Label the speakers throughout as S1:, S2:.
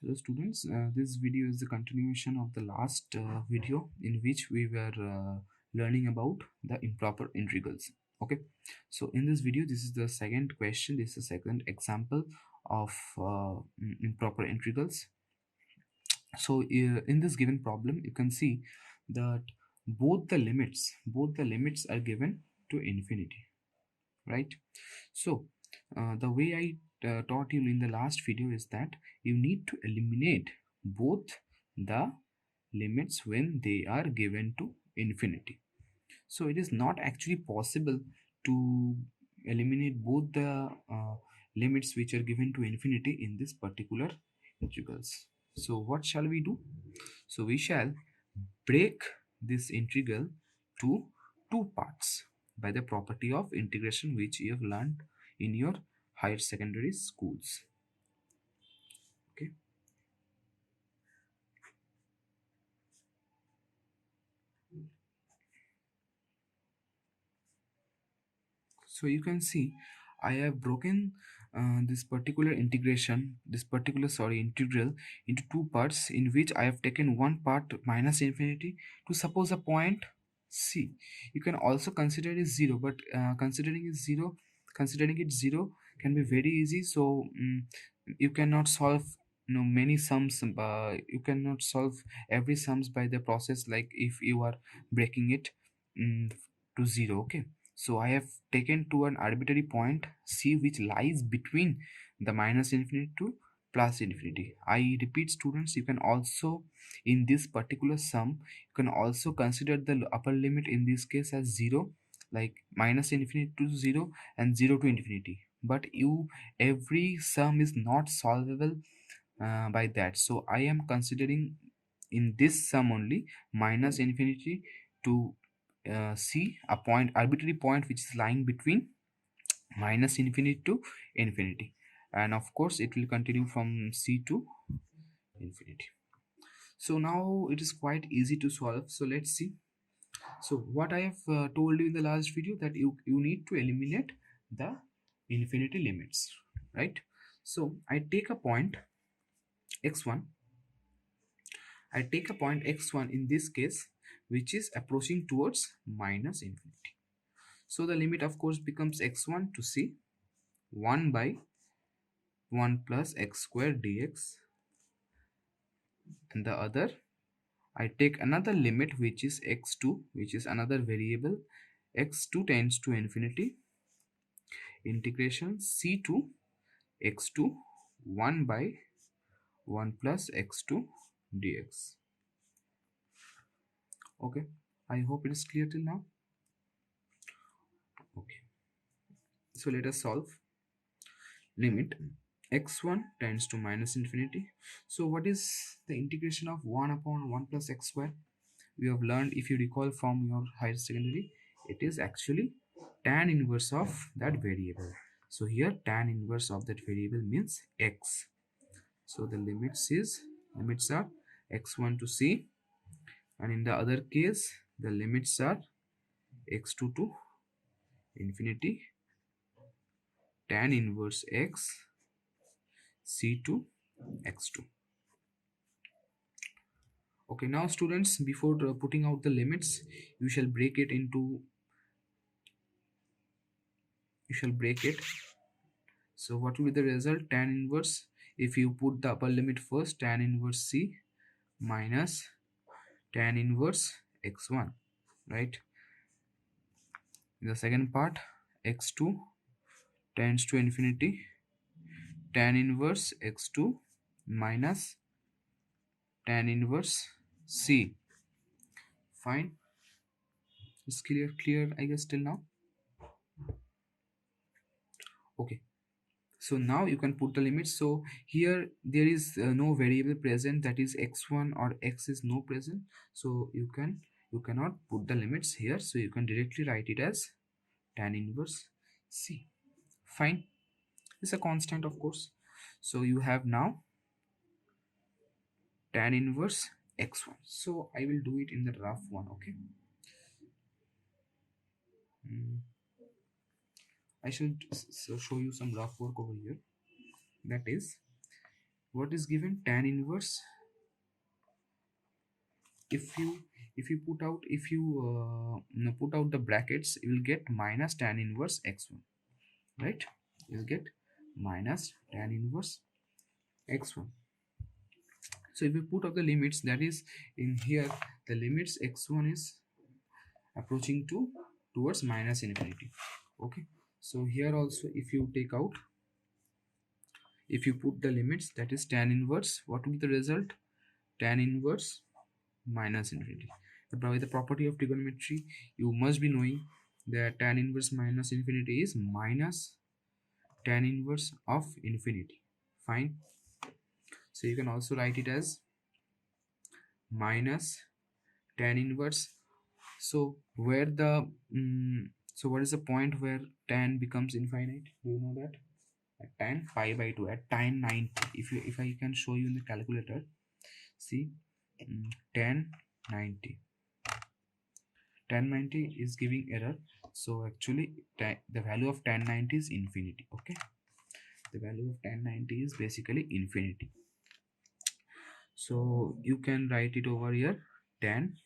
S1: So students, this video is the continuation of the last video in which we were learning about the improper integrals. Okay, so in this video, this is the second question. This is the second example of improper integrals. So in this given problem, you can see that both the limits are given to infinity, right? So the way I taught you in the last video is that you need to eliminate both the limits when they are given to infinity. So it is not actually possible to eliminate both the limits which are given to infinity in this particular integrals. So what shall we do? So we shall break this integral to two parts by the property of integration which you have learned in your higher secondary schools. Okay. So you can see I have broken this particular integral into two parts, in which I have taken one part minus infinity to suppose a point C. You can also consider it 0, but considering it 0 can be very easy. So you cannot solve many sums. You cannot solve every sums by the process, like if you are breaking it to 0. Okay, so I have taken to an arbitrary point C which lies between the minus infinity to plus infinity. I repeat students, you can also, in this particular sum, you can also consider the upper limit in this case as 0, like minus infinity to 0 and 0 to infinity. But every sum is not solvable by that. So I am considering in this sum only minus infinity to C, a arbitrary point which is lying between minus infinity to infinity, and of course it will continue from C to infinity. So now it is quite easy to solve. So let's see. So what I have told you in the last video, that you need to eliminate the infinity limits, right? So I take a point x1. I take a point x1 in this case, which is approaching towards minus infinity. So the limit of course becomes x1 to c 1 by 1 plus x square dx, and the other I take another limit which is x2, which is another variable. X2 tends to infinity, integration c to x2 1 by 1 plus x2 dx. Okay, I hope it is clear till now. Okay, so let us solve. Limit x1 tends to minus infinity. So what is the integration of 1 upon 1 plus x square? We have learned, if you recall from your higher secondary, it is actually tan inverse of that variable. So here tan inverse of that variable means x. So the limits are x1 to c, and in the other case the limits are x2 to infinity, tan inverse x, c to x2. Okay, now students, before putting out the limits, you shall break it. So what will be the result? Tan inverse, if you put the upper limit first, tan inverse c minus tan inverse x1, right? In the second part, x2 tends to infinity, tan inverse x2 minus tan inverse c. Fine, it's clear I guess till now. Okay, so now you can put the limits. So here there is no variable present, that is x1 or x is no present, so you cannot put the limits here, so you can directly write it as tan inverse c. Fine, it's a constant of course. So you have now tan inverse x1. So I will do it in the rough one. Okay, I shall show you some rough work over here. That is, what is given? Tan inverse. If you put out, if you put out the brackets, you will get minus tan inverse x1, right? You'll get minus tan inverse x1. So if you put up the limits, that is in here the limits x1 is approaching to towards minus infinity. Okay, so here also if you take out, if you put the limits, that is tan inverse, what will be the result? Tan inverse minus infinity. By the property of trigonometry, you must be knowing that tan inverse minus infinity is minus tan inverse of infinity. Fine. So you can also write it as minus tan inverse. So where the so what is the point where tan becomes infinite? Do you know that? At tan pi by 2, at tan 90. If I can show you in the calculator, see, tan 90. Tan 90 is giving error, so actually the value of tan 90 is infinity. Okay, the value of tan 90 is basically infinity. So you can write it over here, tan.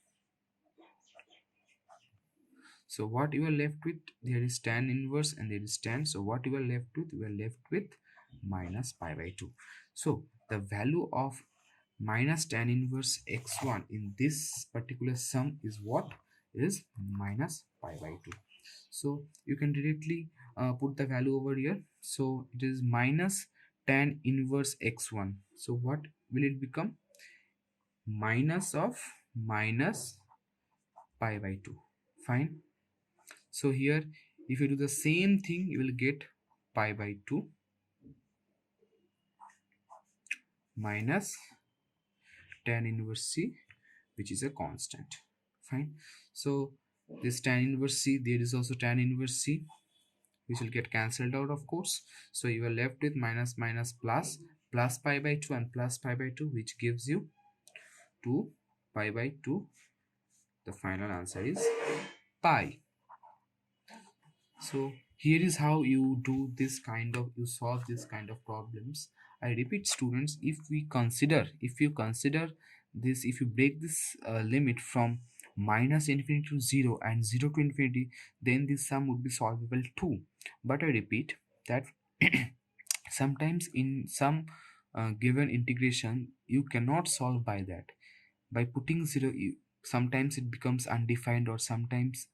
S1: So what you are left with, there is tan inverse and there is tan. So what you are left with, we are left with minus pi by 2. So the value of minus tan inverse x1 in this particular sum is what? Is minus pi by 2. So you can directly put the value over here. So it is minus tan inverse x1. So what will it become? Minus of minus pi by 2. Fine. So here if you do the same thing, you will get pi by 2 minus tan inverse c, which is a constant. Fine. So this tan inverse c, there is also tan inverse c, which will get cancelled out, of course. So you are left with minus minus plus, plus pi by 2 and plus pi by 2, which gives you 2 pi by 2. The final answer is pi. So here is how you do this kind of, you solve this kind of problems. I repeat students, if you consider this, if you break this limit from minus infinity to 0 and 0 to infinity, then this sum would be solvable too. But I repeat that sometimes in some given integration you cannot solve by that, by putting 0. Sometimes it becomes undefined, or sometimes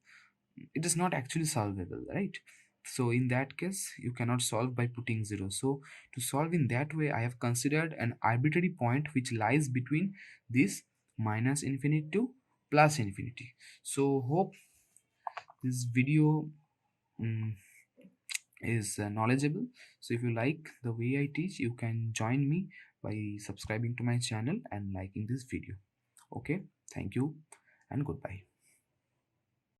S1: it is not actually solvable, right? So in that case you cannot solve by putting 0. So to solve in that way, I have considered an arbitrary point which lies between this minus infinity to plus infinity. So hope this video is knowledgeable. So if you like the way I teach, you can join me by subscribing to my channel and liking this video. Okay, thank you and goodbye.